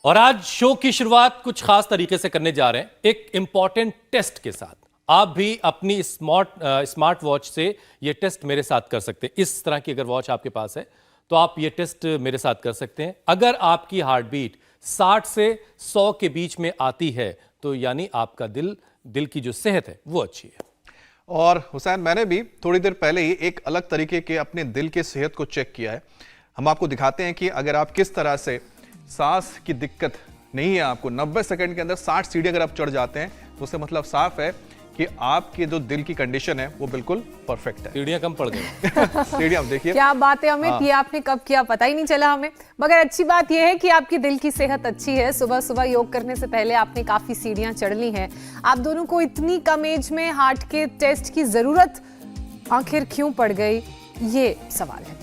और आज शो की शुरुआत कुछ खास तरीके से करने जा रहे हैं, एक इंपॉर्टेंट टेस्ट के साथ। आप भी अपनी स्मार्ट वॉच से ये टेस्ट मेरे साथ कर सकते हैं। इस तरह की अगर वॉच आपके पास है तो आप ये टेस्ट मेरे साथ कर सकते हैं। अगर आपकी हार्ट बीट 60 से 100 के बीच में आती है तो यानी आपका दिल की जो सेहत है वो अच्छी है। और हुसैन, मैंने भी थोड़ी देर पहले ही एक अलग तरीके के अपने दिल की सेहत को चेक किया है। हम आपको दिखाते हैं कि अगर आप किस तरह से सांस की दिक्कत नहीं है, आपको 90 सेकंड के अंदर 60 सीढ़ी अगर आप चढ़ जाते हैं तो उससे मतलब साफ है कि आपके जो दिल की कंडीशन है वो बिल्कुल परफेक्ट है। सीढ़ियां कम पड़ गई। सीढ़ियां देखिए क्या बात है अमित, ये आपने कब किया पता ही नहीं चला हमें। मगर अच्छी बात ये है कि आपकी दिल की सेहत अच्छी है। सुबह सुबह योग करने से पहले आपने काफी सीढ़ियां चढ़ ली हैं। आप दोनों को इतनी कम एज में हार्ट के टेस्ट की जरूरत आखिर क्यों पड़ गई, ये सवाल है।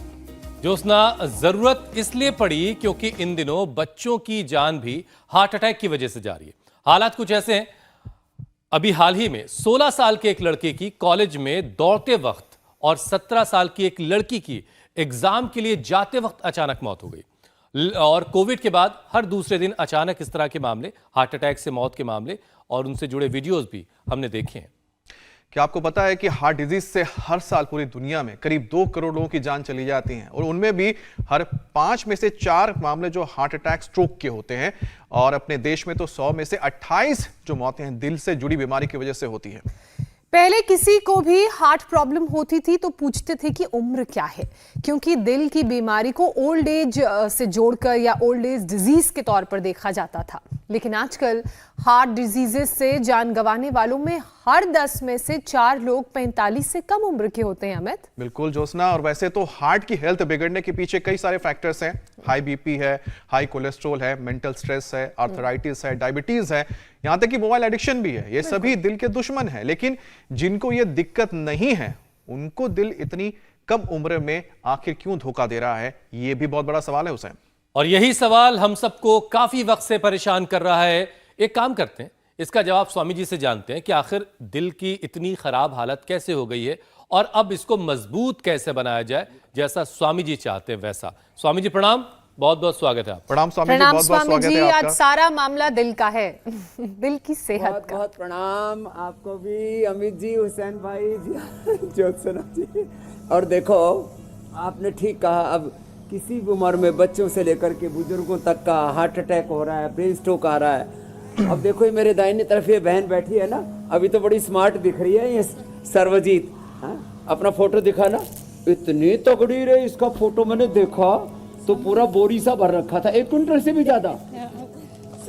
ज्योत्सना, जरूरत इसलिए पड़ी क्योंकि इन दिनों बच्चों की जान भी हार्ट अटैक की वजह से जा रही है। हालात कुछ ऐसे हैं, अभी हाल ही में 16 साल के एक लड़के की कॉलेज में दौड़ते वक्त और 17 साल की एक लड़की की एग्जाम के लिए जाते वक्त अचानक मौत हो गई। और कोविड के बाद हर दूसरे दिन अचानक इस तरह के मामले, हार्ट अटैक से मौत के मामले और उनसे जुड़े वीडियोस भी हमने देखे हैं। क्या आपको पता है कि हार्ट डिजीज से हर साल पूरी दुनिया में करीब 2 करोड़ लोगों की जान चली जाती है और उनमें भी हर 5 में से 4 मामले जो हार्ट अटैक स्ट्रोक के होते हैं। और अपने देश में तो 100 में से 28 जो मौतें हैं दिल से जुड़ी बीमारी की वजह से होती है। पहले किसी को भी हार्ट प्रॉब्लम होती थी तो पूछते थे कि उम्र क्या है, क्योंकि दिल की बीमारी को ओल्ड एज से जोड़कर या ओल्ड एज डिजीज के तौर पर देखा जाता था। लेकिन आजकल हार्ट डिजीजेस से जान गंवाने वालों में हर 10 में से 4 लोग 45 से कम उम्र के होते हैं। अमित, बिल्कुल ज्योत्सना, और वैसे तो हार्ट की हेल्थ बिगड़ने के पीछे कई सारे फैक्टर्स हैं। हाई बीपी है, हाई कोलेस्ट्रॉल है, मेंटल स्ट्रेस है, आर्थराइटिस है, डायबिटीज है, यहां तक कि मोबाइल एडिक्शन भी है। ये सभी दिल के दुश्मन है। लेकिन जिनको ये दिक्कत नहीं है उनको दिल इतनी कम उम्र में आखिर क्यों धोखा दे रहा है, ये भी बहुत बड़ा सवाल है हुसैन। और यही सवाल हम सबको काफी वक्त से परेशान कर रहा है। एक काम करते हैं, इसका जवाब स्वामी जी से जानते हैं कि आखिर दिल की इतनी खराब हालत कैसे हो गई है और अब इसको मजबूत कैसे बनाया जाए, जैसा स्वामी जी चाहते हैं वैसा। स्वामी जी प्रणाम, बहुत बहुत स्वागत है आप। प्रणाम स्वामी जी, बहुत बहुत स्वागत है आपका। आज सारा मामला दिल का है, दिल की सेहत का। बहुत प्रणाम आपको भी, अमित जी, हुसैन भाई जी, ज्योत्सना जी। और देखो, आपने ठीक कहा, अब किसी भी उम्र में बच्चों से लेकर के बुजुर्गों तक का हार्ट अटैक हो रहा है, ब्रेन स्ट्रोक आ रहा है। अब देखो ये मेरे दाहिने तरफ ये बहन बैठी है ना, अभी तो बड़ी स्मार्ट दिख रही है ये सर्वजीत। हाँ, अपना फोटो दिखा ना, इतनी तगड़ी रे, इसका फोटो मैंने देखा तो पूरा बोरी सा भर रखा था, 1 क्विंटल से भी ज्यादा,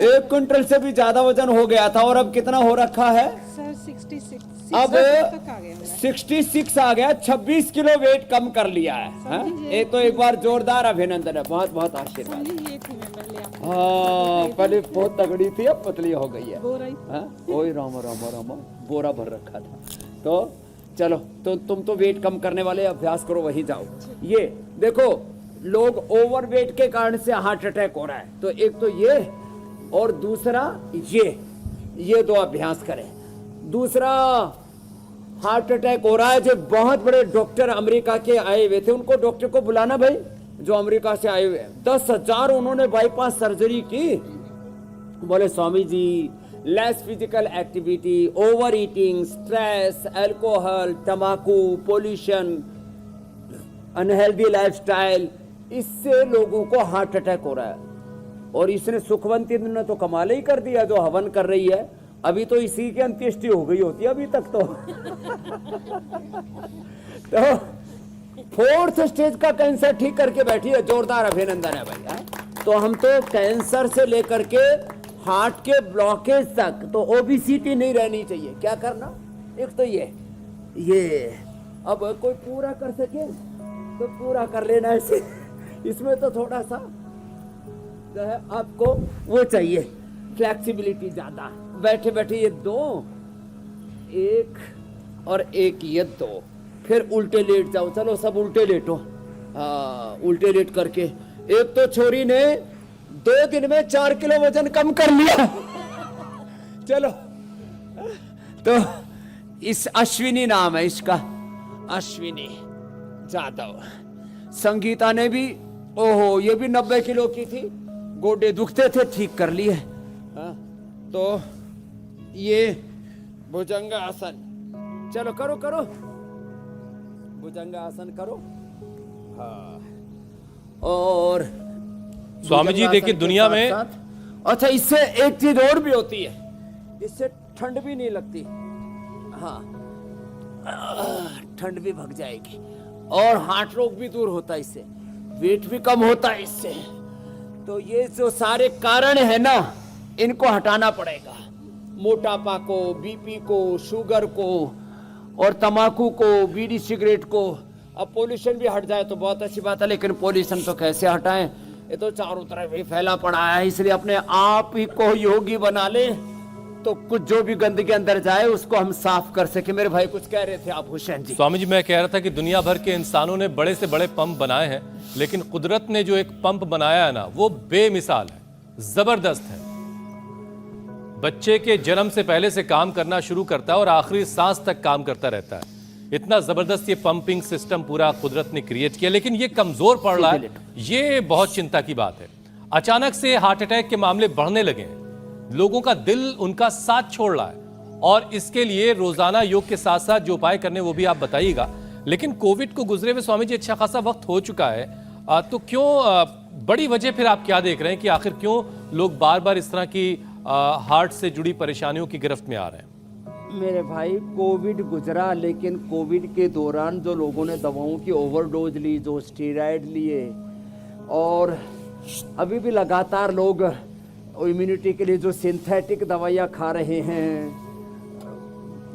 1 क्विंटल से भी ज्यादा वजन हो गया था। और अब कितना हो रखा है सर? 66। अब 66 आ गया, 26 किलो वेट कम कर लिया है। ये तो एक बार जोरदार अभिनंदन है, बहुत बहुत आशीर्वाद। हाँ, पहले बहुत तगड़ी थी, अब पतली हो गई है। ओए रामा रामा रामा, बोरा भर रखा था। तो चलो, तो तुम तो वेट कम करने वाले, अभ्यास करो, वही जाओ। ये देखो, लोग ओवरवेट के कारण से हार्ट अटैक हो रहा है, तो एक तो ये और दूसरा ये 2 अभ्यास करें। दूसरा, हार्ट अटैक हो रहा है, जो बहुत बड़े डॉक्टर अमेरिका के आए हुए थे, उनको डॉक्टर को बुलाना भाई, जो अमेरिका से आए हुए हैं। 10,000 उन्होंने बाईपास सर्जरी की। बोले Swami ji, less physical activity, over eating, stress, alcohol, तंबाकू, पोल्यूशन, अनहेल्दी लाइफस्टाइल, इससे लोगों को हार्ट अटैक हो रहा है। और इसने सुखवंती ने तो कमाल ही कर दिया, जो हवन कर रही है, अभी तो इसी की अंत्येष्टि हो गई होती है अभी तक तो। तो 4th स्टेज का कैंसर ठीक करके बैठी है, जोरदार अभिनंदन है भाई। तो हम तो कैंसर से लेकर के हार्ट के ब्लॉकेज तक, तो ओबेसिटी नहीं रहनी चाहिए। क्या करना, एक तो ये अब कोई पूरा कर सके तो पूरा कर लेना ऐसे। इसमें तो थोड़ा सा जो है आपको वो चाहिए, फ्लेक्सिबिलिटी ज्यादा। बैठे बैठे ये 2, 1 और 1, ये 2, फिर उल्टे लेट जाओ। चलो सब उल्टे लेटो। हाँ, उल्टे लेट करके, एक तो छोरी ने 2 दिन में 4 किलो वजन कम कर लिया। चलो, तो इस अश्विनी नाम है इसका, अश्विनी जादव। संगीता ने भी, ओहो, ये भी 90 किलो की थी, गोडे दुखते थे, ठीक कर लिए। हाँ, तो ये भुजंग आसन, चलो करो करो, भुजंग आसन करो। हाँ, और स्वामी जी देखिए दुनिया में, अच्छा इससे एक चीज और भी होती है, इससे ठंड भी नहीं लगती। हाँ, ठंड भी भग जाएगी, और हार्ट रोग भी दूर होता है इससे, वेट भी कम होता है इससे। तो ये जो सारे कारण है ना, इनको हटाना पड़ेगा। मोटापा को, बीपी को, शुगर को, और तंबाकू को, बीड़ी सिगरेट को। अब पोल्यूशन भी हट जाए तो बहुत अच्छी बात है, लेकिन पोल्यूशन तो कैसे हटाएं, ये तो चारों तरफ ही फैला पड़ा है। इसलिए अपने आप ही को योगी बना ले, तो कुछ जो भी गंदगी अंदर जाए उसको हम साफ कर सके। मेरे भाई कुछ कह रहे थे आप, हुसैन जी। स्वामी जी मैं कह रहा था कि दुनिया भर के इंसानों ने बड़े से बड़े पंप बनाए हैं, लेकिन कुदरत ने जो एक पंप बनाया है ना, वो बेमिसाल है, जबरदस्त है। बच्चे के जन्म से पहले से काम करना शुरू करता है और आखिरी सांस तक काम करता रहता है। इतना जबरदस्त ये पंपिंग सिस्टम पूरा कुदरत ने क्रिएट किया, लेकिन ये कमजोर पड़ रहा है, ये बहुत चिंता की बात है। अचानक से हार्ट अटैक के मामले बढ़ने लगे हैं, लोगों का दिल उनका साथ छोड़ रहा है, और इसके लिए रोजाना योग के साथ साथ जो उपाय करने वो भी आप बताइएगा। लेकिन कोविड को गुजरे हुए स्वामी जी अच्छा खासा वक्त हो चुका है, तो क्यों बड़ी वजह फिर आप क्या देख रहे हैं कि आखिर क्यों लोग बार बार इस तरह की हार्ट से जुड़ी परेशानियों की गिरफ्त में आ रहे हैं? मेरे भाई कोविड गुजरा, लेकिन कोविड के दौरान जो लोगों ने दवाओं की ओवरडोज ली, जो स्टेरॉइड लिए, और अभी भी लगातार लोग इम्यूनिटी के लिए जो सिंथेटिक दवाइयाँ खा रहे हैं,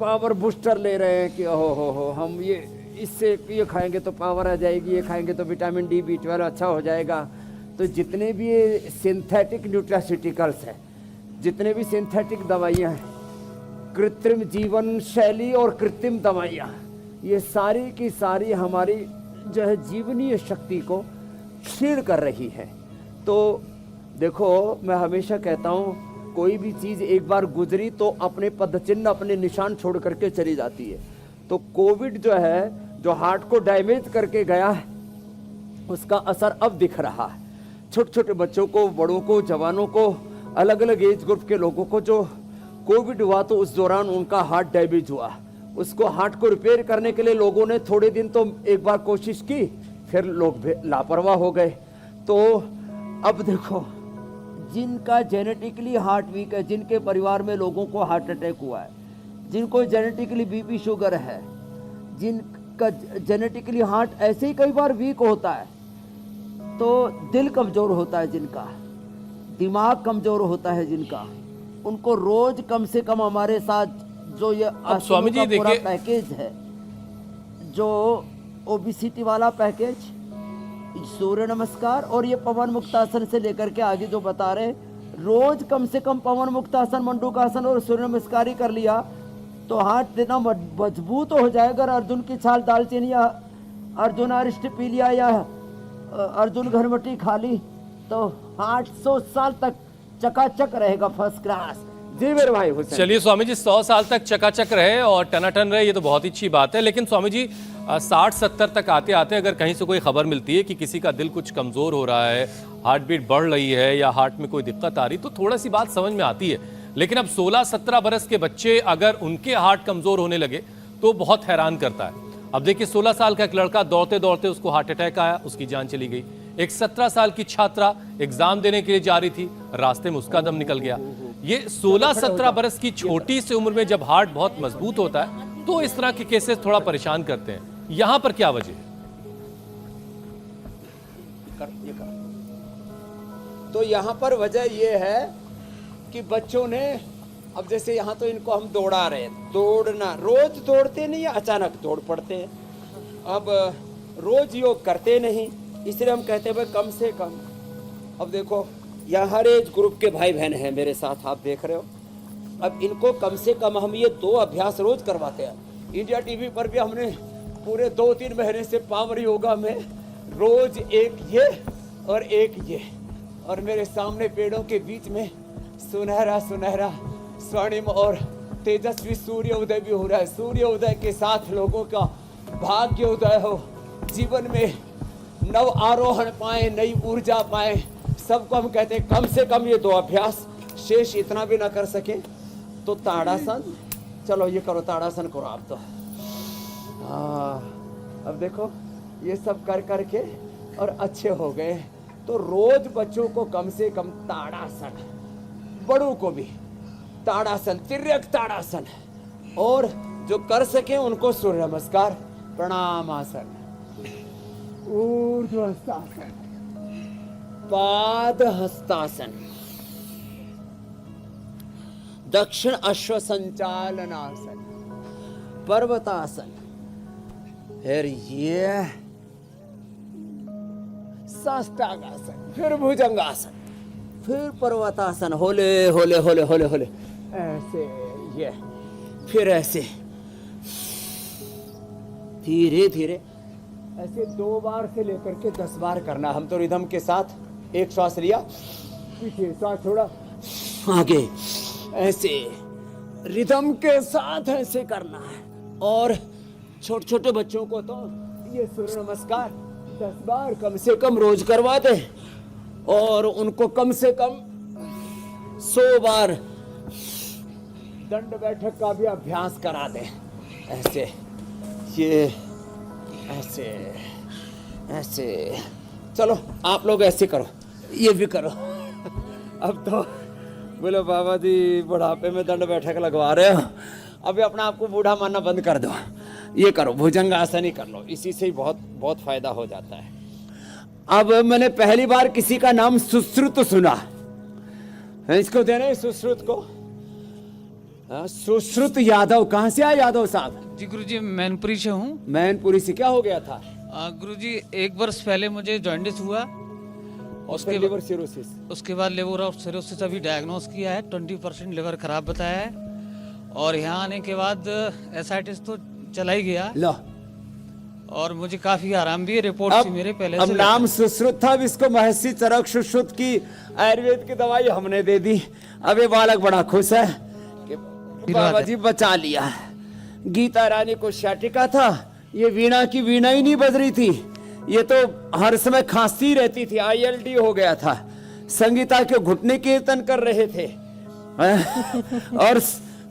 पावर बूस्टर ले रहे हैं कि हो हम ये इससे ये खाएंगे तो पावर आ जाएगी, ये खाएंगे तो विटामिन डी, B12 अच्छा हो जाएगा। तो जितने भी ये सिंथेटिक न्यूट्रास्यूटिकल्स हैं, जितने भी सिंथेटिक दवाइयाँ हैं, कृत्रिम जीवन शैली और कृत्रिम दवाइयाँ, ये सारी की सारी हमारी जो है जीवनीय शक्ति को क्षीण कर रही है। तो देखो मैं हमेशा कहता हूँ, कोई भी चीज़ एक बार गुजरी तो अपने पदचिन्ह, अपने निशान छोड़ करके चली जाती है। तो कोविड जो है, जो हार्ट को डैमेज करके गया है, उसका असर अब दिख रहा है। छोटे छोटे बच्चों को, बड़ों को, जवानों को, अलग अलग एज ग्रुप के लोगों को जो कोविड हुआ तो उस दौरान उनका हार्ट डैमेज हुआ। उसको हार्ट को रिपेयर करने के लिए लोगों ने थोड़े दिन तो एक बार कोशिश की, फिर लोग लापरवाह हो गए। तो अब देखो, जिनका जेनेटिकली हार्ट वीक है, जिनके परिवार में लोगों को हार्ट अटैक हुआ है, जिनको जेनेटिकली बीपी शुगर है, जिनका जेनेटिकली हार्ट ऐसे ही कई बार वीक होता है, तो दिल कमज़ोर होता है, जिनका दिमाग कमज़ोर होता है, जिनका, उनको रोज कम से कम हमारे साथ जो ये स्वामी जी पूरा देखिए पैकेज है, जो ओबिसिटी वाला पैकेज, सूर्य नमस्कार और ये पवन मुक्तासन से लेकर के आगे जो बता रहे, रोज कम से कम पवन मुक्तासन, मंडूकासन और सूर्य नमस्कार ही कर लिया तो हार्ट देना मजबूत हो जाएगा। अगर अर्जुन की छाल दालचीनी या अर्जुन अरिष्ट पी लिया या अर्जुन घरमटी खा ली तो 800 साल तक चकाचक रहेगा, फर्स्ट क्लास। जी मेरे भाई हुसैन। चलिए स्वामी जी, 100 साल तक चकाचक रहे और टनाटन रहे, ये तो बहुत ही अच्छी बात है। लेकिन स्वामी जी 60-70 तक आते आते अगर कहीं से कोई खबर मिलती है कि किसी का दिल कुछ कमज़ोर हो रहा है, हार्ट बीट बढ़ रही है या हार्ट में कोई दिक्कत आ रही, तो थोड़ा सी बात समझ में आती है। लेकिन अब 16-17 बरस के बच्चे अगर उनके हार्ट कमज़ोर होने लगे तो बहुत हैरान करता है। अब देखिए 16 साल का एक लड़का दौड़ते दौड़ते उसको हार्ट अटैक आया, उसकी जान चली गई। एक 17 साल की छात्रा एग्जाम देने के लिए जा रही थी, रास्ते में उसका दम निकल गया। ये 16-17 बरस की छोटी सी उम्र में जब हार्ट बहुत मजबूत होता है तो इस तरह के केसेस थोड़ा परेशान करते हैं। यहां पर क्या वजह है? तो यहाँ पर वजह यह है कि बच्चों ने, अब जैसे यहाँ तो इनको हम दौड़ा रहे हैं, दौड़ना रोज दौड़ते नहीं, अचानक दौड़ पड़ते हैं। अब रोज योग करते नहीं, इसलिए हम कहते हैं भाई कम से कम। अब देखो यहाँ हर एज ग्रुप के भाई बहन हैं मेरे साथ, आप देख रहे हो। अब इनको कम से कम हम ये 2 अभ्यास रोज करवाते हैं। इंडिया टीवी पर भी हमने पूरे 2-3 महीने से पावर योगा में रोज एक ये और एक ये, और मेरे सामने पेड़ों के बीच में सुनहरा सुनहरा स्वर्णिम और तेजस्वी सूर्य उदय भी हो रहा है। सूर्य उदय के साथ लोगों का भाग्य उदय हो, जीवन में नव आरोहण पाए, नई ऊर्जा पाए, सबको हम कहते हैं कम से कम ये 2 अभ्यास, शेष इतना भी ना कर सके तो ताड़ासन। चलो ये करो, ताड़ासन करो आप तो। अब देखो ये सब कर करके और अच्छे हो गए। तो रोज बच्चों को कम से कम ताड़ासन, बड़ों को भी ताड़ासन, तिर्यक ताड़ासन, और जो कर सके उनको सूर्य नमस्कार, प्रणाम आसन, ऊर्ध्व हस्तासन, पाद हस्तासन, दक्षिण अश्व संचालनासन, पर्वतासन, फिर ये साष्टांगासन, फिर भुजंगासन, फिर पर्वतासन, होले होले होले होले होले, ऐसे ये, फिर ऐसे धीरे धीरे ऐसे 2 बार से लेकर के 10 बार करना। हम तो रिदम के साथ एक श्वास लिया, पीछे श्वास छोड़ा, आगे, ऐसे रिदम के साथ ऐसे करना है। और छोटे छोटे बच्चों को तो ये सूर्य नमस्कार 10 बार कम से कम रोज करवा दे, और उनको कम से कम 100 बार दंड बैठक का भी अभ्यास करा दे। ऐसे ये, ऐसे ऐसे, चलो आप लोग ऐसे करो, ये भी करो। अब तो बोलो बाबा जी बुढ़ापे में दंड बैठक लगवा रहे हो, अभी अपना आपको बूढ़ा मानना बंद कर दो। ये करो, भुजंगासन ही कर लो, इसी से ही बहुत बहुत फायदा हो जाता है। अब मैंने पहली बार किसी का नाम सुश्रुत सुना, इसको देना सुश्रुत को। सुश्रुत यादव, कहाँ से आए यादव साहब? जी गुरुजी मैनपुरी से हूँ। मैनपुरी से। क्या हो गया था? गुरुजी 1 वर्ष पहले मुझे जॉन्डिस हुआ, उसके लिवर सिरोसिस, उसके बाद लिवर और सिरोसिस अभी डायग्नोस किया है, 20% लिवर खराब बताया है, और यहाँ आने के बाद एसाइटिस तो चला ही गया लो, और मुझे काफी आराम भी है। रिपोर्ट मेरे पहले अब से नाम सुश्रुत था, अब इसको महर्षि चरक सुश्रुत की आयुर्वेद की दवाई हमने दे दी। अब ये बालक बड़ा खुश है कि बाबा जी बचा लिया। गीता रानी को शाटिका था, ये वीणा की वीणा ही नहीं बज रही थी, ये तो हर समय खांसती रहती थी, ILD हो गया था। संगीता के घुटने कीर्तन कर रहे थे और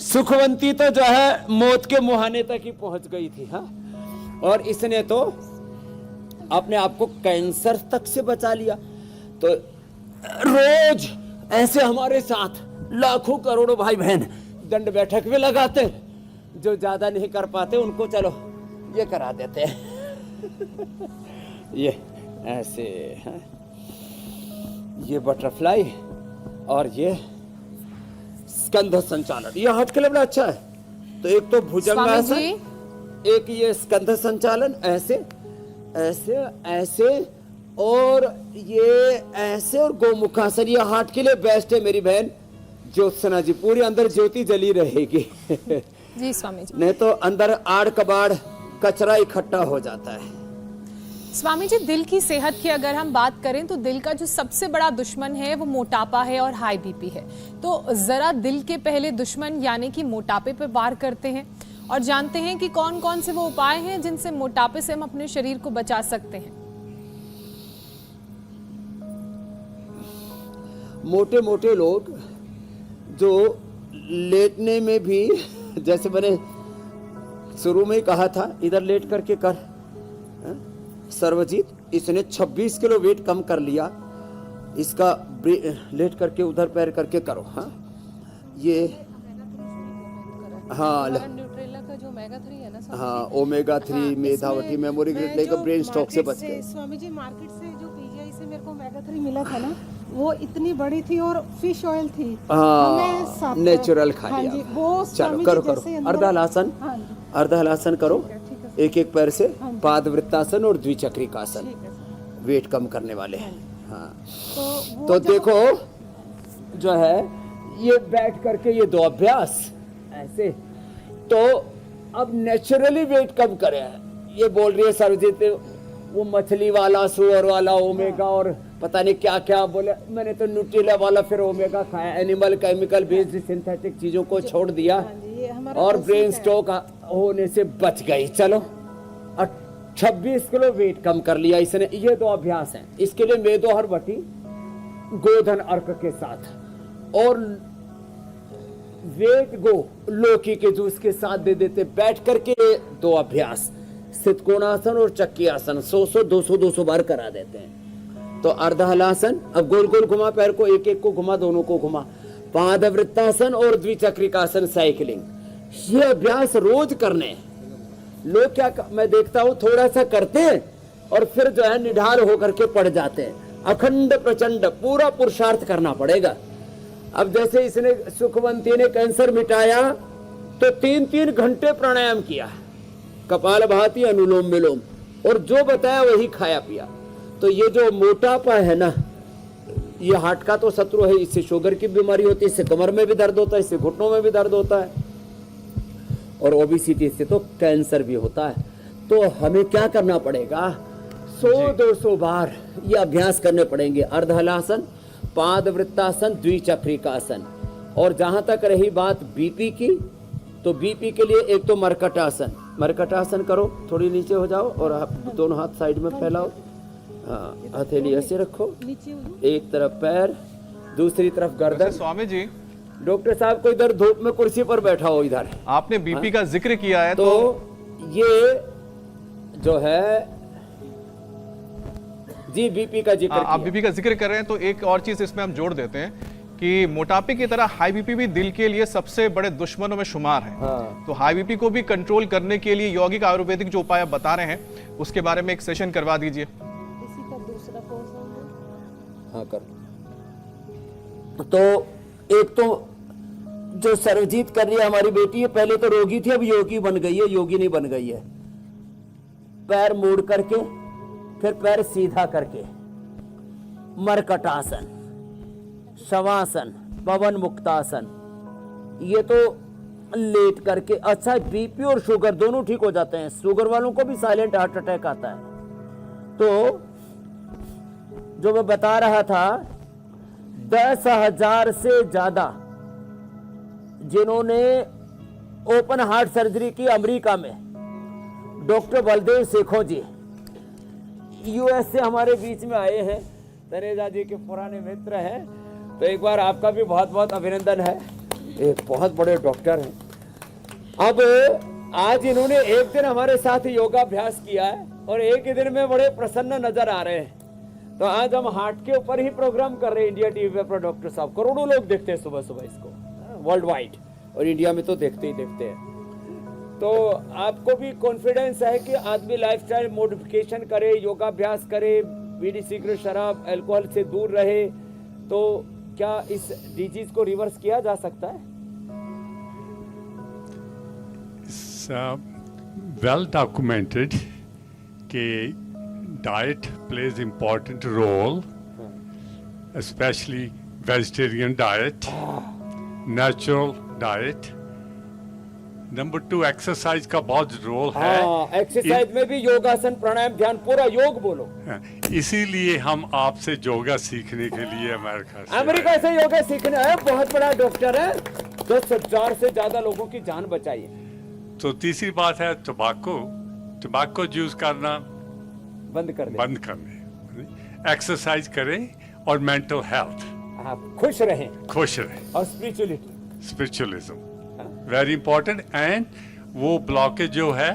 सुखवंती तो जो है मौत के मुहाने तक ही पहुंच गई थी। हाँ, और इसने तो अपने आप को कैंसर तक से बचा लिया। तो रोज ऐसे हमारे साथ लाखों करोड़ों भाई बहन दंड बैठक में लगाते, जो ज्यादा नहीं कर पाते उनको चलो ये करा देते हैं। ये ऐसे है, ये बटरफ्लाई और ये स्कंध संचालन, ये हाथ के लिए बड़ा अच्छा है। तो एक तो भुजंगासन, एक ये स्कंध संचालन, ऐसे ऐसे ऐसे, और ये ऐसे, और गोमुखासन, ये हार्ट के लिए बेस्ट है मेरी बहन ज्योत्सना जी। पूरी अंदर ज्योति जली रहेगी जी स्वामी जी। नहीं तो अंदर आड़ कबाड़ कचरा इकट्ठा हो जाता है। स्वामी जी, दिल की सेहत की अगर हम बात करें तो दिल का जो सबसे बड़ा दुश्मन है वो मोटापा है और हाई बीपी है। तो जरा दिल के पहले दुश्मन यानी कि मोटापे पर वार करते हैं और जानते हैं कि कौन कौन से वो उपाय हैं जिनसे मोटापे से हम अपने शरीर को बचा सकते हैं। मोटे मोटे लोग जो लेटने में भी, जैसे मैंने शुरू में ही कहा था, इधर लेट करके कर। सर्वजीत, इसने 26 किलो वेट कम कर लिया, इसका लेट करके उधर पैर करके करो। हाँ, ये हाँ न्यूट्रेला का जो ओमेगा 3 है ना, हाँ ओमेगा 3 मेधावटी मेमोरी ग्रेड लेकर ब्रेन स्ट्रोक से बच गए। स्वामी जी मार्केट से जो पीजीआई से मेरे को ओमेगा 3 मिला था ना, वो इतनी बड़ी थी और फिश ऑयल थी। हाँ, नेचुरल खा लिया। हाँ जी, वो चलो करो करो, अर्धहलासन, अर्धहलासन करो, एक एक पैर से, पाद वृत्तासन और द्विचक्रिकासन, वेट कम करने वाले हैं। हाँ, तो देखो जो है ये बैठ करके ये 2 अभ्यास ऐसे, तो अब नेचुरली वेट कम करे। ये बोल रही है सर्वजीत वो मछली वाला, सुअर वाला ओमेगा और पता नहीं क्या क्या बोले। मैंने तो न्यूट्रिला वाला फिर ओमेगा खाया, एनिमल केमिकल बेस्ड सिंथेटिक चीजों को छोड़ दिया और ब्रेन स्ट्रोक होने से बच गई। चलो 26 किलो वेट कम कर लिया इसने। ये 2 अभ्यास हैं। इसके लिए मेदो हर बटी गोधन अर्क के साथ और वेट गो लौकी के जूस के साथ दे देते। बैठ करके 2 अभ्यास स्थित कोणासन और चक्की आसन 100 200 बार करा देते हैं। तो अर्ध हलासन, अब गोल गोल घुमा, पैर को एक एक को घुमा, दोनों को घुमा। पादवृत्तासन और द्विचक्रिकासन साइकिलिंग, ये अभ्यास रोज करने। लोग क्या मैं देखता हूं थोड़ा सा करते हैं और फिर जो है निढाल होकर के पड़ जाते हैं। अखंड प्रचंड पूरा पुरुषार्थ करना पड़ेगा। अब जैसे इसने सुखवंती ने कैंसर मिटाया तो 3-3 घंटे प्राणायाम किया, कपालभाति, अनुलोम विलोम, और जो बताया वही खाया पिया। तो ये जो मोटापा है ना, ये हार्ट का तो शत्रु है। इससे शुगर की बीमारी होती है, इससे कमर में भी दर्द होता है, इससे घुटनों में भी दर्द होता है, और ओबेसिटी से तो कैंसर भी होता है। तो हमें क्या करना पड़ेगा, 100-200 बार ये अभ्यास करने पड़ेंगे। अर्धहलासन, पादवृत्तासन, द्विचक्रिकासन। और जहां तक रही बात बीपी की, तो बीपी के लिए एक तो मरकटासन, मरकटासन करो, थोड़ी नीचे हो जाओ और आप दोनों हाथ साइड में फैलाओ। हाँ, हथेली ऐसे रखो, एक तरफ पैर, दूसरी तरफ गर्दन। स्वामी जी, डॉक्टर साहब को इधर धूप में कुर्सी पर बैठा हो इधर। आपने बीपी का जिक्र किया है, तो ये जो है जी बीपी का जिक्र आप बीपी का जिक्र कर रहे हैं, तो एक और चीज इसमें हम जोड़ देते हैं कि मोटापे की तरह हाई बीपी भी दिल के लिए सबसे बड़े दुश्मनों में शुमार है। तो हाई बीपी को भी कंट्रोल करने के लिए यौगिक आयुर्वेदिक जो उपाय आप बता रहे हैं, उसके बारे में एक सेशन करवा दीजिए। इसी का दूसरा पोर्शन। हाँ कर। तो एक तो जो सर्वजीत कर रही है हमारी बेटी है, पहले तो रोगी थी, अब योगी बन गई है, योगिनी बन गई है। पैर मोड़ करके, फिर पैर सीधा करके, मरकटासन, शवासन, पवन मुक्तासन, ये तो लेट करके। अच्छा, बीपी और शुगर दोनों ठीक हो जाते हैं। शुगर वालों को भी साइलेंट हार्ट अटैक आता है। तो जो मैं बता रहा था, 10,000 से ज्यादा जिन्होंने ओपन हार्ट सर्जरी की अमेरिका में, डॉक्टर बलदेव सेखों जी यूएस से हमारे बीच में आए हैं, तनेजा जी के पुराने मित्र हैं। तो एक बार आपका भी बहुत बहुत अभिनंदन है, एक बहुत बड़े डॉक्टर हैं। अब आज इन्होंने एक दिन हमारे साथ योगाभ्यास किया है और एक ही दिन में बड़े प्रसन्न नजर आ रहे हैं। तो आज हम हार्ट के ऊपर ही प्रोग्राम कर रहे हैं इंडिया टीवी पर। डॉक्टर साहब, करोड़ों लोग देखते हैं सुबह सुबह इसको, वर्ल्ड वाइड, और इंडिया में तो देखते ही देखते हैं। तो आपको भी कॉन्फिडेंस है कि आदमी लाइफस्टाइल मॉडिफिकेशन करे, योगाभ्यास करे, बीड़ी सिगरेट शराब अल्कोहल से दूर रहे, तो क्या इस डिजीज को रिवर्स किया जा सकता है? Well documented कि diet plays important role, especially vegetarian diet, natural diet. Number 2, exercise का बहुत रोल है। एक्सरसाइज में भी योगासन, प्राणायाम, ध्यान, पूरा योग बोलो। इसीलिए हम आपसे योगा सीखने के लिए अमेरिका से योगा सीखने आए। बहुत बड़ा डॉक्टर है, 10,000 से ज्यादा लोगों की जान बचाई है। तो तीसरी बात है टबाको यूज करना बंद करने, एक्सरसाइज करें और मेंटल हेल्थ, आप खुश रहें और स्पिरिचुअलिज्म वेरी इंपॉर्टेंट। एंड वो ब्लॉकेज जो है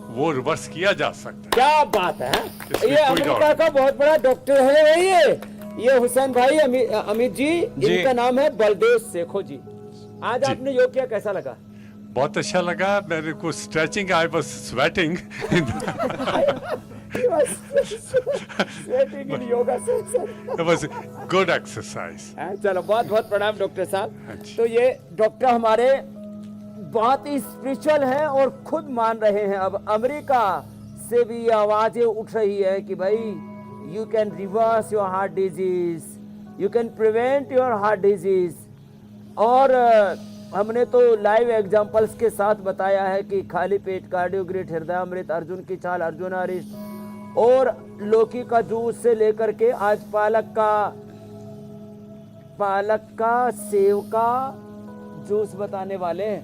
वो रिवर्स किया जा सकता है। क्या बात है। ये अमेरिका का बहुत बड़ा डॉक्टर है ये हुसैन भाई, अमित जी, इनका नाम है बलदेव सेखों जी। आज आपने योग किया, कैसा लगा? बहुत अच्छा लगा मेरे को। Stretching, I was sweating in yoga session. It was good exercise. चलो, बहुत बहुत प्रणाम डॉक्टर साहब। तो ये डॉक्टर हमारे बहुत ही स्पिरिचुअल हैं और खुद मान रहे हैं। अब अमेरिका से भी ये आवाजें उठ रही है कि भाई you can reverse your heart disease, you can prevent your heart disease. और हमने तो लाइव एग्जांपल्स के साथ बताया है कि खाली पेट कार्डियोग्रेट, हृदय अमृत, अर्जुन की चाल, अर्जुन अरिष्ट, और लौकी का जूस से लेकर के आज पालक का सेव का जूस बताने वाले हैं।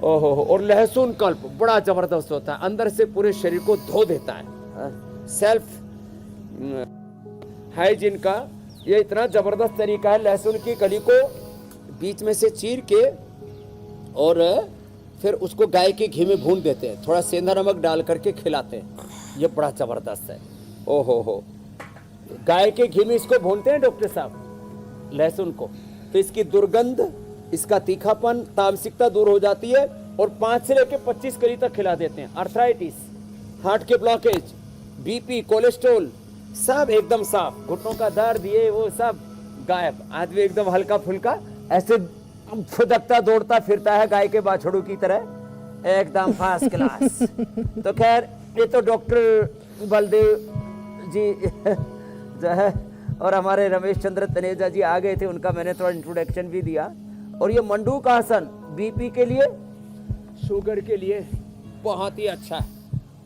ओहो, और लहसुन कल्प बड़ा जबरदस्त होता है, अंदर से पूरे शरीर को धो देता है। सेल्फ हाइजीन का ये इतना जबरदस्त तरीका है। लहसुन की कली को बीच में से चीर के और फिर उसको गाय के घी में भून देते हैं, थोड़ा सेंधा नमक डाल करके खिलाते हैं। ये बड़ा जबरदस्त है। ओ हो, गाय के घी में इसको भूनते हैं डॉक्टर साहब, लहसुन को, तो इसकी दुर्गंध, इसका तीखापन, तामसिकता दूर हो जाती है और 5 से लेकर 25 कली तक खिला देते हैं। आर्थराइटिस, हार्ट के ब्लॉकेज, बीपी, कोलेस्ट्रॉल सब एकदम साफ, घुटनों का दर्द ये वो सब गायब। आदमी एकदम हल्का फुल्का ऐसे फुदकता दौड़ता फिरता है गाय के बाछड़ू की तरह, एकदम फर्स्ट क्लास। तो खैर ये तो डॉक्टर बलदेव जी जो है और हमारे रमेश चंद्र तनेजा जी आ गए थे, उनका मैंने थोड़ा इंट्रोडक्शन भी दिया। और ये मंडूक आसन बीपी के लिए, शुगर के लिए बहुत ही अच्छा है।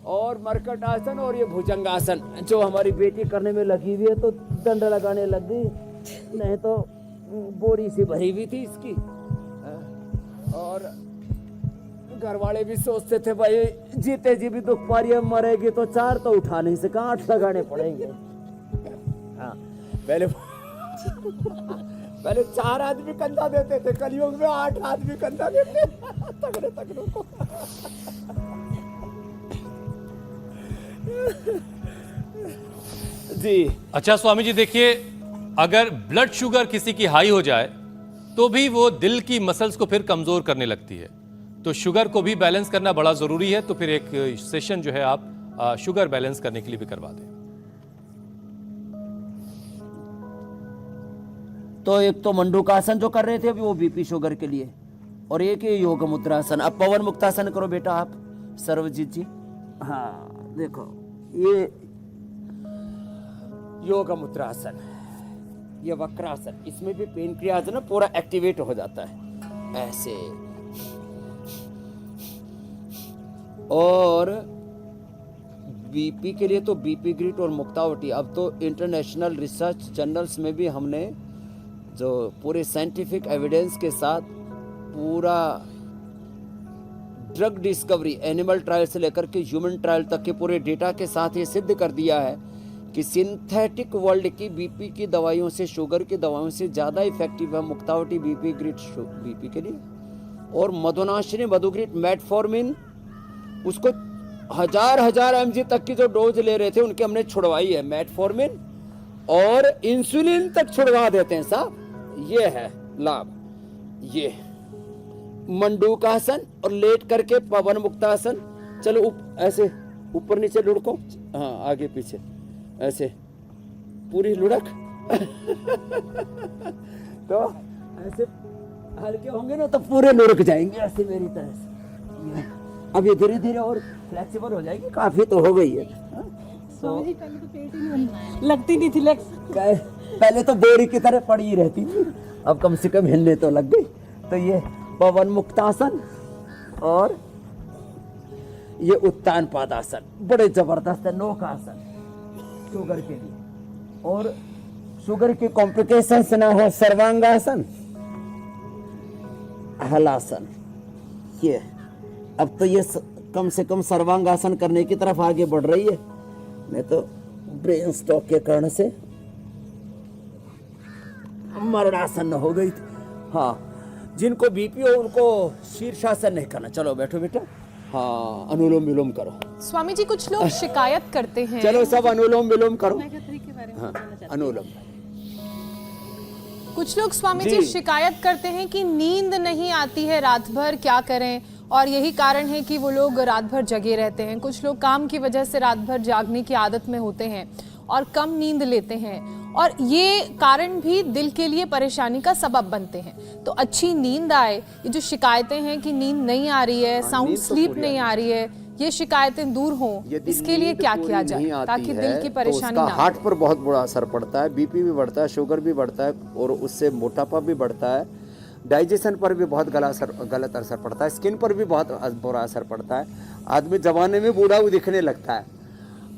और मरकट आसन और ये भुजंग आसन जो हमारी बेटी करने में लगी हुई है, तो दंड लगाने लग गई, नहीं तो बोरी सी भरी हुई थी इसकी। और घर वाले भी सोचते थे भाई जीते जी भी दुख पारी है, मरेगी तो 4 तो उठा नहीं सका, 8 लगाने पड़ेंगे। हाँ, पहले 4 आदमी कंधा देते थे, कलयुग में 8 आदमी कंधा देते तगड़े तगड़ों को। जी अच्छा स्वामी जी, देखिए अगर ब्लड शुगर किसी की हाई हो जाए तो भी वो दिल की मसल्स को फिर कमजोर करने लगती है, तो शुगर को भी बैलेंस करना बड़ा जरूरी है। तो फिर एक सेशन जो है आप शुगर बैलेंस करने के लिए भी करवा दें। तो एक तो मंडूकासन जो कर रहे थे अभी वो बीपी शुगर के लिए, और एक ये योग मुद्रासन। अब पवन मुक्तासन करो बेटा आप सर्वजीत जी। हाँ देखो ये योग मुद्रासन, ये वक्रासन, इसमें भी पेनक्रियाज ना पूरा एक्टिवेट हो जाता है ऐसे। और बीपी के लिए तो बीपी ग्रिट और मुक्तावटी, अब तो इंटरनेशनल रिसर्च जर्नल्स में भी हमने जो पूरे साइंटिफिक एविडेंस के साथ पूरा ड्रग डिस्कवरी, एनिमल ट्रायल से लेकर के ह्यूमन ट्रायल तक के पूरे डेटा के साथ ये सिद्ध कर दिया है कि सिंथेटिक वर्ल्ड की बीपी की दवाइयों से, शुगर की दवाइयों से ज़्यादा इफेक्टिव है मुक्तावटी बीपी ग्रिट बीपी के लिए। और मधुनाशिनी मधुग्रिट मेटफॉर्मिन, उसको हजार एमजी तक की जो डोज ले रहे थे उनके हमने छुड़वाई है, मेटफॉर्मिन और इंसुलिन तक छुड़वा देते हैं साहब। ये है लाभ। ये मंडूकासन और लेट करके पवन मुक्तासन। चलो ऐसे ऊपर नीचे लुढ़को, हाँ आगे पीछे ऐसे पूरी लुढ़क। तो ऐसे हल्के होंगे ना तो पूरे लुढ़क जाएंगे ऐसे मेरी तरह से। अब ये धीरे धीरे और फ्लेक्सिबल हो जाएगी, काफी तो हो गई है। स्वामी जी पहले तो पेट ही नहीं लगती नहीं थी लेग्स, पहले तो बोरी की तरह पड़ी ही रहती थी, अब कम से कम हिलने तो लग गई। तो ये पवन मुक्तासन और ये उत्तान पादासन बड़े जबरदस्त है, नौकासन शुगर के लिए। और शुगर की कॉम्प्लिकेशंस ना हो, सर्वांगासन, हलासन। ये अब तो ये कम से कम सर्वांगासन करने की तरफ आगे बढ़ रही है, नहीं तो ब्रेन स्ट्रोक के कारण से मरणासन हो गई थी। हाँ, जिनको बीपी हो उनको शीर्षासन नहीं करना। चलो बैठो बेटा, हाँ अनुलोम विलोम करो। स्वामी जी कुछ लोग शिकायत करते हैं, चलो सब अनुलोम विलोम करो। के बारे में हाँ अनुलोम। कुछ लोग स्वामी जी शिकायत करते हैं कि नींद नहीं आती है रात भर, क्या करें? और यही कारण है कि वो लोग रात भर जगे रहते हैं। कुछ लोग काम की वजह से रात भर जागने की आदत में होते हैं और कम नींद लेते हैं, और ये कारण भी दिल के लिए परेशानी का सबब बनते हैं। तो अच्छी नींद आए, ये जो शिकायतें हैं कि नींद नहीं आ रही है, साउंड स्लीप नहीं आ रही है, ये शिकायतें दूर हों, इसके लिए क्या किया जाए ताकि दिल की परेशानी ना हो? हार्ट पर बहुत बुरा असर पड़ता है, बीपी भी बढ़ता है, शुगर भी बढ़ता है और उससे मोटापा भी बढ़ता है। डाइजेशन पर भी बहुत गलत असर पड़ता है, स्किन पर भी बहुत बुरा असर पड़ता है। आदमी जवानी में बूढ़ा भी दिखने लगता है।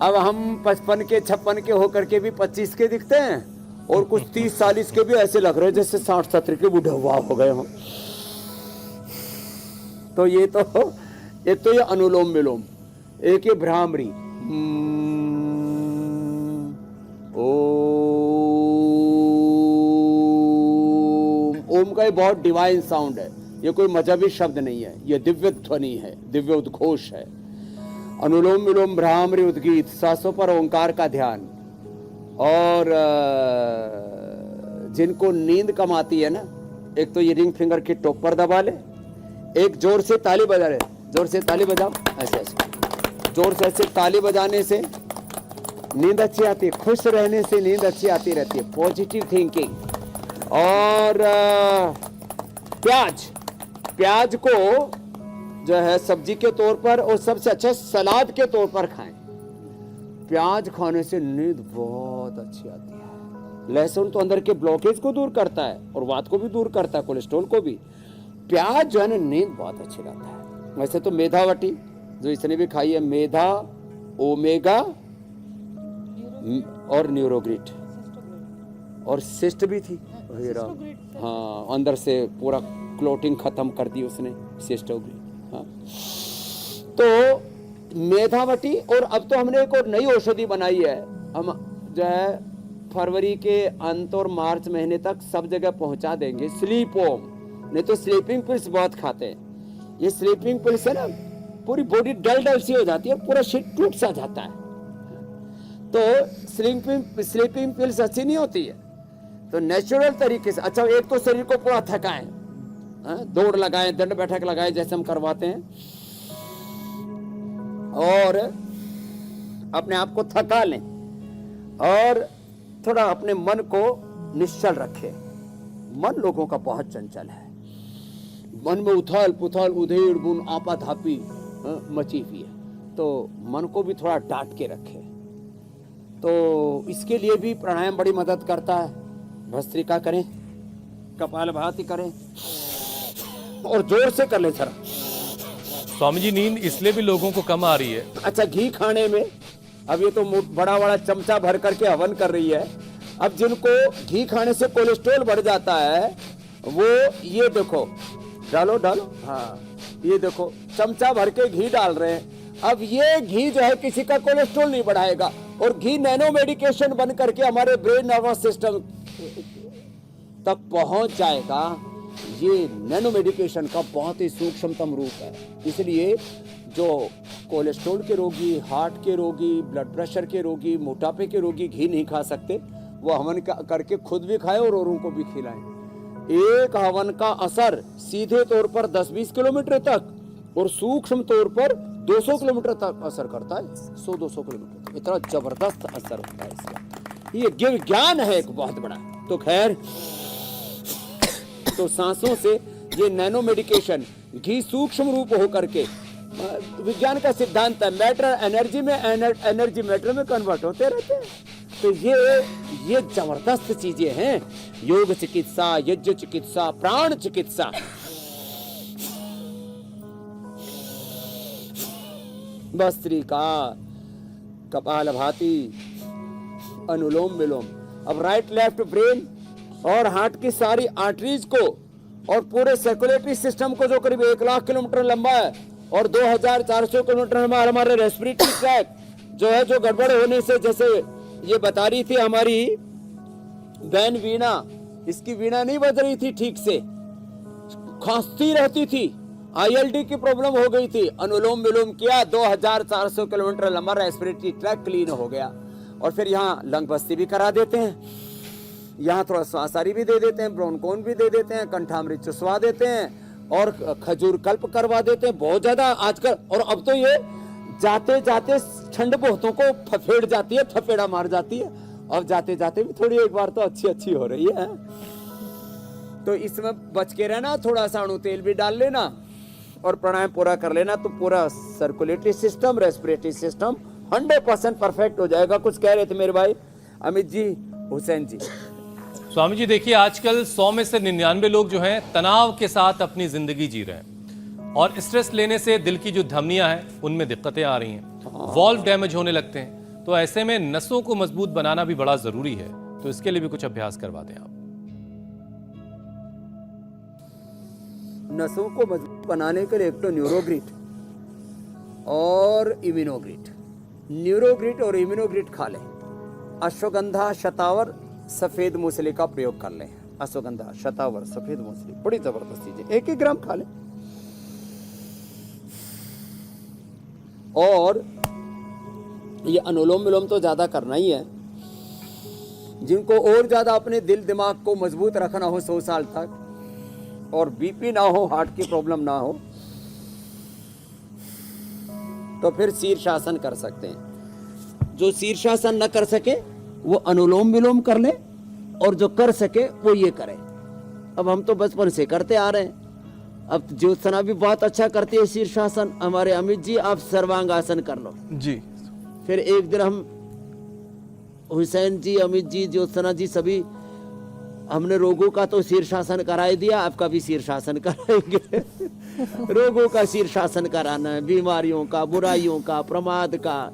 अब हम 55 के 56 के होकर के भी 25 के दिखते हैं, और कुछ 30-40 के भी ऐसे लग रहे हैं जैसे 60-70 के बूढ़े हुआ हो गए हों। तो ये अनुलोम विलोम, एक ये भ्रामरी, ओ का ये बहुत डिवाइन साउंड है, ये कोई मजहबी शब्द नहीं है, ये दिव्य ध्वनि है, दिव्य उद्घोष है। अनुलोम विलोम भ्रामरी उद्गीत, सांसों पर ओंकार का ध्यान। और जिनको नींद कम आती है ना, एक तो ये रिंग फिंगर की टॉप पर दबा ले, एक जोर से ताली बजा ले, जोर से ताली बजाओ, ऐसे ऐसे जोर से ऐसे ताली बजाने से नींद अच्छी आती है, खुश रहने से नींद अच्छी आती रहती है, पॉजिटिव थिंकिंग। और प्याज को जो है सब्जी के तौर पर और सबसे अच्छा सलाद के तौर पर खाएं। प्याज खाने से नींद बहुत अच्छी आती है। लहसुन तो अंदर के ब्लॉकेज को दूर करता है और वात को भी दूर करता है, कोलेस्ट्रॉल को भी। प्याज जो है ना, नींद बहुत अच्छी लाता है। वैसे तो मेधावटी जो इसने भी खाई है, मेधा, ओमेगा और न्यूरोग्रिट, और सिस्ट भी थी, हाँ, अंदर से पूरा क्लोटिंग खत्म कर दी उसने, सिस्टोग्रिट। हाँ। तो मेधावटी, और अब तो हमने एक और नई औषधि बनाई है, हम जो है फरवरी के अंत और मार्च महीने तक सब जगह पहुंचा देंगे, स्लीप ओम। नहीं तो स्लीपिंग पिल्स बहुत खाते हैं, ये स्लीपिंग पिल्स है ना, पूरी बॉडी डल डल सी हो जाती है, पूरा शरीर टूट सा जाता है। तो स्लीपिंग पिल्स अच्छी नहीं होती है, तो नेचुरल तरीके से अच्छा, एक तो शरीर को पूरा थकाएं, दौड़ लगाएं, दंड बैठक लगाएं जैसे हम करवाते हैं, और अपने आप को थका लें, और थोड़ा अपने मन को निश्चल रखें। मन लोगों का बहुत चंचल है, मन में उथल पुथल, उधेड़ बुन, आपाधापी मची हुई है, तो मन को भी थोड़ा डांट के रखें। तो इसके लिए भी प्राणायाम बड़ी मदद करता है। भस्त्रिका करें, कपालभाति करें, और जोर से कर ले सर। स्वामी जी, नींद इसलिए भी लोगों को कम आ रही है। अच्छा, घी खाने में अब ये तो बड़ा बड़ा चमचा भर करके हवन कर रही है। अब जिनको घी खाने से कोलेस्ट्रॉल बढ़ जाता है, वो ये देखो, डालो, हाँ, ये देखो चमचा भर के घी डाल रहे हैं। अब ये घी जो है किसी का कोलेस्ट्रॉल नहीं बढ़ाएगा, और घी नैनो मेडिकेशन बन करके हमारे ब्रेन नर्वस सिस्टम तक पहुंच जाएगा। ये नैनो मेडिकेशन का बहुत ही सूक्ष्मतम रूप है। इसलिए जो कोलेस्ट्रॉल के रोगी, हार्ट के रोगी, ब्लड प्रेशर के रोगी, मोटापे के रोगी घी नहीं खा सकते, वो हवन करके खुद भी खाएं और औरों को भी खिलाएं। एक हवन का असर सीधे तौर पर 10-20 किलोमीटर तक, और सूक्ष्म तौर पर 200 किलोमीटर तक असर करता है, 100-200 किलोमीटर, इतना जबरदस्त असर होता है इसका। ये ज्ञान है एक बहुत बड़ा। तो खैर, तो सांसों से ये नैनो मेडिकेशन, घी सूक्ष्म रूप होकर के, विज्ञान का सिद्धांत है, मैटर एनर्जी में, एनर्जी मैटर में कन्वर्ट होते रहते हैं। तो ये जबरदस्त चीजें हैं। योग चिकित्सा, यज्ञ चिकित्सा, प्राण चिकित्सा। भस्त्रिका, कपालभाति, अनुलोम विलोम। अब राइट लेफ्ट ब्रेन और हार्ट की सारी आर्टरीज को और पूरे सर्कुलेटरी सिस्टम को, जो करीब 1 लाख किलोमीटर लंबा है, और 2400 किलोमीटर हमारे रेस्पिरेटरी ट्रैक जो है, जो गड़बड़ होने से, जैसे ये बता रही थी हमारी बहन वीणा, इसकी वीणा नहीं बज रही थी ठीक से, खांसती रहती थी, ILD की प्रॉब्लम हो गई थी। अनुलोम विलोम किया, 2400 किलोमीटर लंबा रेस्पिरेटरी ट्रैक क्लीन हो गया। और फिर यहाँ लंग बस्ती भी करा देते हैं, यहाँ थोड़ा श्वासारी भी दे देते हैं, ब्रोंकोन भी दे देते हैं, कंठामृत चुसवा देते हैं, और खजूर कल्प करवा देते हैं। बहुत ज्यादा आजकल, और अब तो ये जाते जाते ठंड बहुतों को फफेड़ जाती है, थपेड़ा मार जाती है। अब जाते जाते भी थोड़ी एक बार तो अच्छी हो रही है। तो इसमें बच के रहना, थोड़ा सा अणु तेल भी डाल लेना और प्राणायाम पूरा कर लेना, तो पूरा circulatory system, respiratory system 100% perfect हो जाएगा। कुछ कह रहे थे मेरे भाई अमित जी, हुसैन जी। स्वामी जी, देखिए आजकल 100 में से 99 लोग जो हैं तनाव के साथ अपनी जिंदगी जी रहे हैं, और स्ट्रेस लेने से दिल की जो धमनियां हैं उनमें दिक्कतें आ रही हैं, वॉल्व डैमेज होने लगते हैं। तो ऐसे में नसों को मजबूत बनाना भी बड़ा जरूरी है, तो इसके लिए भी कुछ अभ्यास करवा दें आप। नसों को मजबूत बनाने के लिए एक तो न्यूरोग्रिट और इम्यूनोग्रिट, न्यूरोग्रिट और इम्यूनोग्रिट खा लें। अश्वगंधा, शतावर, सफेद मूसली का प्रयोग कर लें। अश्वगंधा, शतावर, सफेद मौसरी, बड़ी जबरदस्त चीजें, 1-1 ग्राम खा लें। और ये अनुलोम विलोम तो ज्यादा करना ही है। जिनको और ज्यादा अपने दिल दिमाग को मजबूत रखना हो 100 साल तक, और बीपी ना हो, हार्ट की प्रॉब्लम ना हो, तो फिर शीर्षासन कर सकते हैं। जो शीर्षासन न कर सके वो अनुलोम विलोम कर ले, और जो कर सके वो ये करे। अब हम तो बचपन से करते आ रहे हैं। अब ज्योत्सना भी बहुत अच्छा करती है शीर्षासन। हमारे अमित जी, आप सर्वांगासन कर लो। जी। फिर एक दिन हम हुसैन जी, अमित जी, ज्योत्सना जी, सभी हमने रोगों का तो शीर्षासन करा दिया, आपका भी शीर्षासन कराएंगे। रोगों का शीर्षासन कराना है, बीमारियों का, बुराइयों का, प्रमाद का,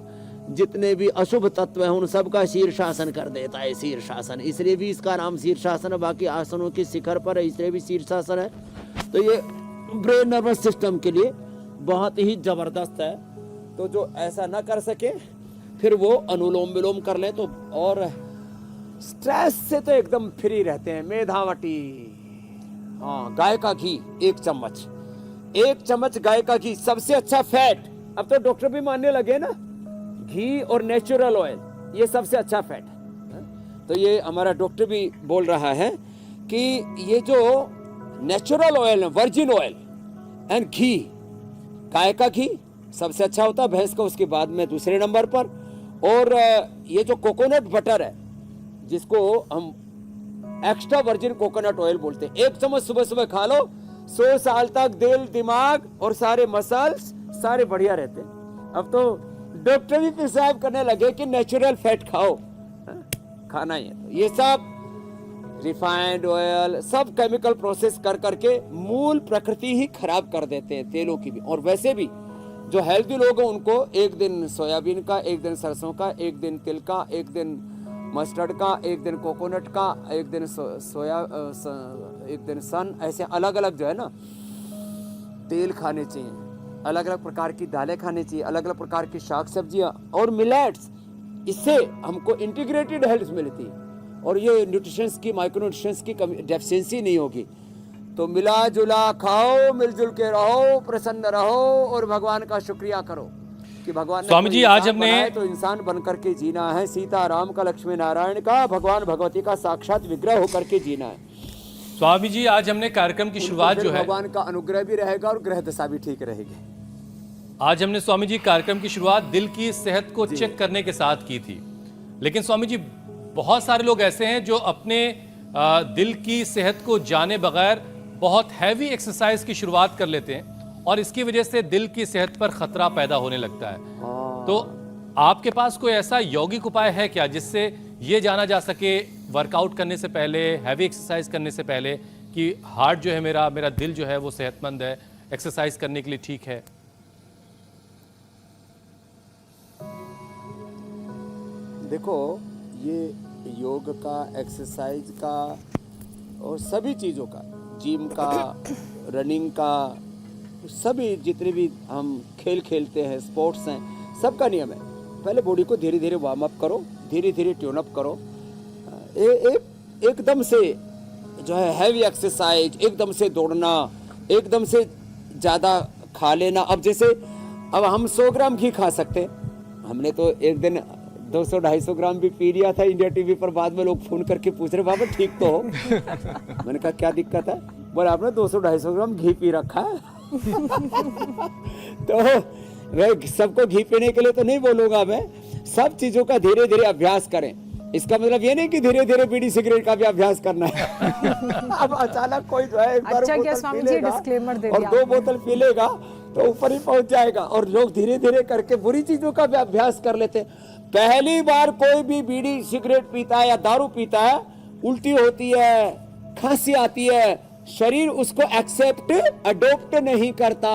जितने भी अशुभ तत्व हैं उन सब का शीर्षासन कर देता है शीर्षासन। इसलिए भी इसका नाम शीर्षासन है। बाकी आसनों के शिखर पर है, इसलिए भी शीर्षासन है। तो ये ब्रेन नर्वस सिस्टम के लिए बहुत ही जबरदस्त है। तो जो ऐसा ना कर सके फिर वो अनुलोम विलोम कर ले तो, और स्ट्रेस से तो एकदम फ्री रहते हैं। मेधावटी, हाँ, गाय का घी 1 चम्मच, 1 चम्मच गाय का घी सबसे अच्छा फैट। अब तो डॉक्टर भी मानने लगे ना, घी और नेचुरल ऑयल ये सबसे अच्छा फैट है। तो ये हमारा डॉक्टर भी बोल रहा है कि ये जो नेचुरल ऑयल है, वर्जिन ऑयल एंड घी, गाय का घी सबसे अच्छा होता है, भैंस का उसके बाद में दूसरे नंबर पर। और ये जो कोकोनट बटर है, जिसको हम एक्स्ट्रा वर्जिन कोकोनट ऑयल बोलते हैं, 1 चम्मच सुबह सुबह खा लो, 100 साल तक दिल दिमाग और सारे मसल्स सारे बढ़िया रहते हैं। अब तो डॉक्टर भी प्रिस्क्राइब करने लगे कि नेचुरल फैट खाओ, खाना ही है। तो ये सब रिफाइंड ऑयल, सब केमिकल प्रोसेस कर करके मूल प्रकृति ही खराब कर देते हैं, तेलों की भी। और वैसे भी जो हेल्दी लोग हैं उनको एक दिन सोयाबीन का, एक दिन सरसों का, एक दिन तिल का, एक दिन मस्टर्ड का, एक दिन कोकोनट का, एक दिन एक दिन सन, ऐसे अलग अलग जो है ना तेल खाने चाहिए। अलग अलग प्रकार की दालें खाने चाहिए, अलग अलग प्रकार की शाक सब्जियां और मिलेट्स। इससे हमको इंटीग्रेटेड हेल्थ मिलती है और ये न्यूट्रिशंस की, माइक्रो न्यूट्रिशंस की डेफिशिएंसी नहीं होगी। तो मिला जुला खाओ, मिलजुल के रहो, प्रसन्न रहो और भगवान का शुक्रिया करो कि भगवान ने स्वामी जी, कोई आज इंसान हमने बनाया तो इंसान बनकर के जीना है। सीता राम का, लक्ष्मी नारायण का, भगवान भगवती का साक्षात विग्रह होकर के जीना है। स्वामी जी, आज हमने कार्यक्रम की शुरुआत जो है, भगवान का अनुग्रह भी रहेगा और ग्रह दशा भी ठीक रहेगी। आज हमने स्वामी जी कार्यक्रम की शुरुआत दिल की सेहत को चेक करने के साथ की थी। लेकिन स्वामी जी, बहुत सारे लोग ऐसे हैं जो अपने दिल की सेहत को जाने बगैर बहुत हैवी एक्सरसाइज की शुरुआत कर लेते हैं और इसकी वजह से दिल की सेहत पर खतरा पैदा होने लगता है। तो आपके पास कोई ऐसा यौगिक उपाय है क्या जिससे ये जाना जा सके वर्कआउट करने से पहले, हैवी एक्सरसाइज करने से पहले, कि हार्ट जो है मेरा दिल जो है वो सेहतमंद है, एक्सरसाइज करने के लिए ठीक है? देखो, ये योग का, एक्सरसाइज का और सभी चीज़ों का, जिम का, रनिंग का, सभी जितने भी हम खेल खेलते हैं, स्पोर्ट्स हैं, सबका नियम है पहले बॉडी को धीरे धीरे वार्म अप करो, धीरे धीरे ट्यून अप करो। एकदम से जो है हैवी एक्सरसाइज, एकदम से दौड़ना, एकदम से ज़्यादा खा लेना। अब जैसे अब हम 100 ग्राम घी खा सकते हैं, हमने तो एक दिन 200-250 ग्राम भी पी लिया था इंडिया टीवी पर। बाद में लोग फोन करके पूछ रहे, बाबा ठीक तो हो? मैंने कहा क्या दिक्कत है? बोले आपने 200-250 ग्राम घी पी रखा है। तो मैं सबको घी पीने के लिए तो नहीं बोलूंगा, मैं सब चीजों का धीरे धीरे अभ्यास करें। इसका मतलब ये नहीं कि धीरे धीरे बीड़ी सिगरेट का भी अभ्यास करना है। अब अचानक कोई जो है एक बार अच्छा, क्या बोतल स्वामी पी जी लेगा डिस्क्लेमर दे और दिया 2 बोतल पी लेगा तो ऊपर ही पहुंच जाएगा। और लोग धीरे धीरे करके बुरी चीजों का भी अभ्यास कर लेते हैं। पहली बार कोई भी बीड़ी सिगरेट पीता है या दारू पीता है, उल्टी होती है, खांसी आती है, शरीर उसको एक्सेप्ट, अडॉप्ट नहीं करता।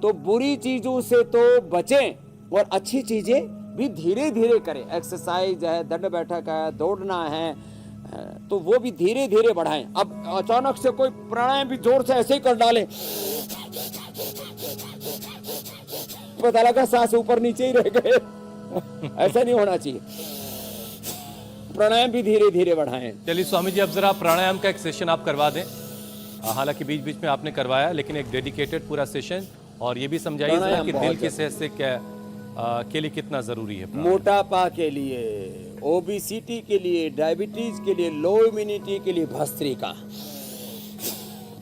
तो बुरी चीजों से तो बचें और अच्छी चीजें भी धीरे धीरे करें। एक्सरसाइज है, दंड बैठक है, दौड़ना है, तो वो भी धीरे धीरे बढ़ाएं। अब अचानक से कोई प्राणायाम भी जोर से ऐसे ही कर डाले, पता लगा सांस ऊपर नीचे ही रह गए। ऐसा नहीं होना चाहिए। प्राणायाम भी धीरे धीरे बढ़ाएं। चलिए स्वामी जी, अब जरा प्राणायाम का एक सेशन आप करवा दें। हालांकि बीच बीच में आपने करवाया, लेकिन एक डेडिकेटेड पूरा सेशन, और ये भी समझाइए जरा प्राणायाम कि बहुत दिल की सेहत से क्या के लिए कितना जरूरी है प्राणायाम। मोटापा के लिए, ओबेसिटी के लिए, डायबिटीज के लिए, लो इम्यूनिटी के लिए भस्त्रिका,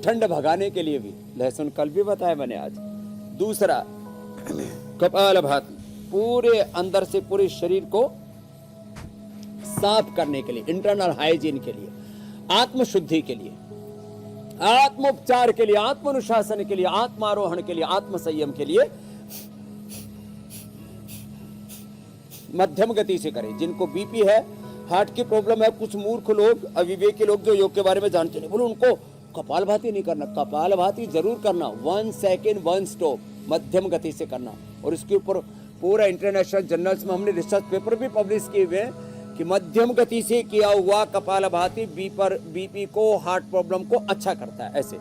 ठंड भगाने के लिए भी लहसुन कल भी बताया मैंने आज। दूसरा कपालभाति, पूरे अंदर से पूरे शरीर को साफ करने के लिए, इंटरनल हाइजीन के लिए, आत्मशुद्धि के लिए, आत्मोपचार के लिए, आत्मानुशासन के लिए, आत्मारोहण के लिए, आत्मसंयम के लिए मध्यम गति से करें। जिनको बीपी है, हार्ट की प्रॉब्लम है, कुछ मूर्ख लोग, अविवेकी लोग जो योग के बारे में जानते नहीं, बोलो उनको कपालभाति नहीं करना। कपालभाति जरूर करना, 1 सेकेंड 1 स्टॉप, मध्यम गति से करना। और इसके ऊपर पूरा इंटरनेशनल जर्नल्स में हमने रिसर्च पेपर भी पब्लिश किए हुए हैं कि मध्यम गति से किया हुआ कपालभाति बीपी को, हार्ट प्रॉब्लम को अच्छा करता है। ऐसे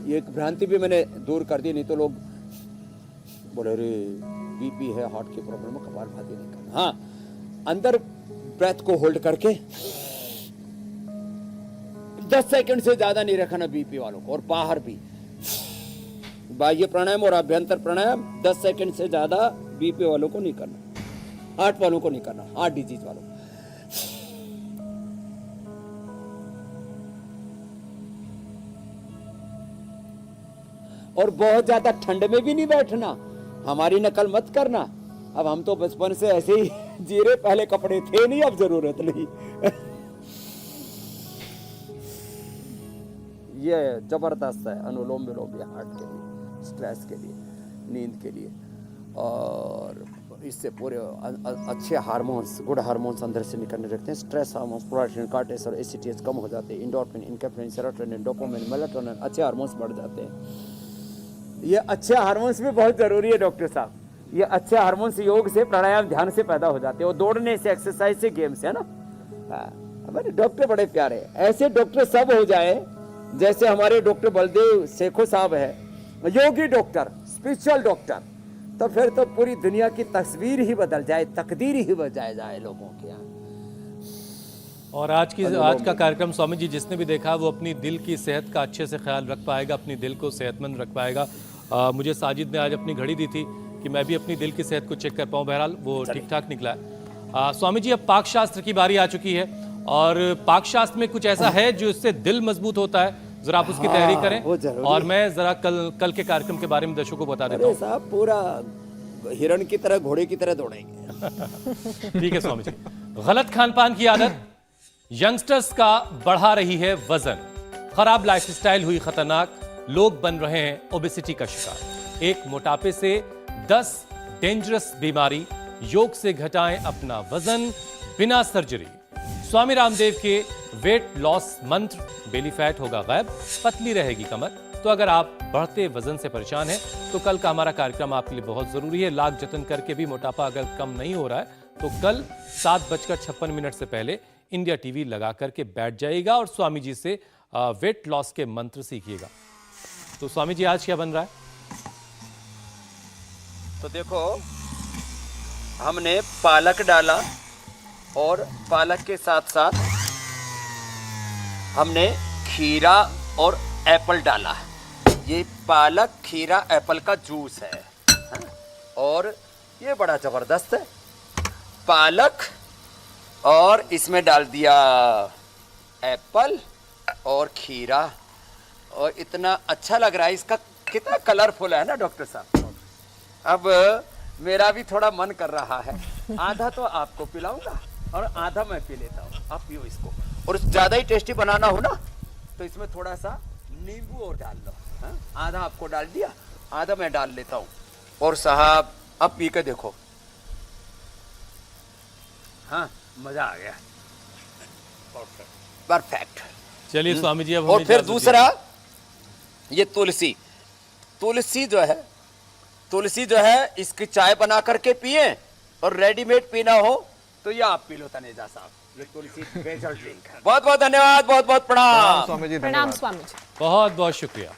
ये एक भ्रांति भी मैंने दूर कर दी, नहीं तो लोग बोले रे बीपी है, हार्ट की प्रॉब्लम है, कपालभाति नहीं करना। हाँ, अंदर ब्रेथ को होल्ड करके 10 सेकंड से ज्यादा नहीं रखना बीपी वालों को, और बाहर भी बाह्य प्राणायाम और अभ्यंतर प्राणायाम 10 सेकंड से ज्यादा बीपी वालों को नहीं करना, हार्ट वालों को नहीं करना, हार्ट डिजीज वालों को। और बहुत ज्यादा ठंड में भी नहीं बैठना, हमारी नकल मत करना। अब हम तो बचपन से ऐसे ही जी रहे, पहले कपड़े थे नहीं, अब जरूरत नहीं। ये जबरदस्त है अनुलोम विलोम, ये हार्ट के लिए, स्ट्रेस के लिए, नींद के लिए, और इससे पूरे अच्छे हार्मोन्स, गुड हार्मोन्स अंदर से निकलने लगते हैं। स्ट्रेस हार्मोन्स, प्रोलाक्टिन, कॉर्टिसोल, एसिटिएस कम हो जाते हैं। एंडोर्फिन, इनकेफ्रिन, सेरोटोनिन, डोपामिन, मेलाटोनिन, अच्छे हार्मोन्स बढ़ जाते हैं। ये अच्छे हार्मोन्स भी बहुत जरूरी है डॉक्टर साहब। ये अच्छे हार्मोन्स योग से, प्राणायाम, ध्यान से पैदा हो जाते हैं, और दौड़ने से, एक्सरसाइज से, गेम से, है ना। हमारे डॉक्टर बड़े प्यारे, ऐसे डॉक्टर सब हो जाए जैसे हमारे डॉक्टर बलदेव सेखो साहब है, योगी डॉक्टर, स्पिरिचुअल डॉक्टर, तो फिर तो पूरी दुनिया की तस्वीर ही बदल जाए, तकदीर ही बदल जाए लोगों के यहाँ। और आज का कार्यक्रम स्वामी जी जिसने भी देखा वो अपनी दिल की सेहत का अच्छे से ख्याल रख पाएगा, अपनी दिल को सेहतमंद रख पाएगा। मुझे साजिद ने आज अपनी घड़ी दी थी कि मैं भी अपनी दिल की सेहत को चेक कर पाऊँ, बहरहाल वो ठीक ठाक निकला है। स्वामी जी, अब पाक शास्त्र की बारी आ चुकी है, और पाक शास्त्र में कुछ ऐसा है जो इससे दिल मजबूत होता है, जरा आप उसकी तैयारी करें, और मैं जरा कल के कार्यक्रम के बारे में दर्शकों को बता देता हूँ। साहब पूरा हिरण की तरह, घोड़े की तरह दौड़ेंगे। ठीक है स्वामी जी। गलत खान पान की आदत यंगस्टर्स का बढ़ा रही है वजन, खराब लाइफस्टाइल हुई खतरनाक, लोग बन रहे हैं ओबेसिटी का शिकार। एक मोटापे से 10 डेंजरस बीमारी, योग से घटाएं अपना वजन बिना सर्जरी। स्वामी रामदेव के वेट लॉस मंत्र, बेली फैट होगा गायब, पतली रहेगी कमर। तो अगर आप बढ़ते वजन से परेशान हैं तो कल का हमारा कार्यक्रम आपके लिए बहुत जरूरी है। लाख जतन करके भी मोटापा अगर कम नहीं हो रहा है तो कल 7:56 से पहले इंडिया टीवी लगा करके बैठ जाइएगा और स्वामी जी से वेट लॉस के मंत्र सीखिएगा। तो स्वामी जी आज क्या बन रहा है? तो देखो, हमने पालक डाला, और पालक के साथ साथ हमने खीरा और एप्पल डाला। ये पालक, खीरा, एप्पल का जूस है, और ये बड़ा जबरदस्त है। पालक, और इसमें डाल दिया एप्पल और खीरा, और इतना अच्छा लग रहा है। इसका कितना कलरफुल है ना डॉक्टर साहब। अब मेरा भी थोड़ा मन कर रहा है, आधा तो आपको पिलाऊंगा और आधा मैं पी लेता हूँ, आप पियो इसको। और ज्यादा ही टेस्टी बनाना हो ना तो इसमें थोड़ा सा नींबू और डाल लो। आधा आपको डाल दिया, आधा मैं डाल लेता हूँ। और साहब अब पी के देखो, हाँ मजा आ गया, परफेक्ट। चलिए स्वामी जी, अब और फिर दूसरा, ये तुलसी, तुलसी जो है इसकी चाय बना करके पिए, और रेडीमेड पीना हो तो ये आप पी लो तनेजा साहब, ये तुलसी स्पेशल ड्रिंक है। बहुत बहुत धन्यवाद, बहुत बहुत प्रणाम स्वामी जी, प्रणाम स्वामी जी। बहुत बहुत शुक्रिया।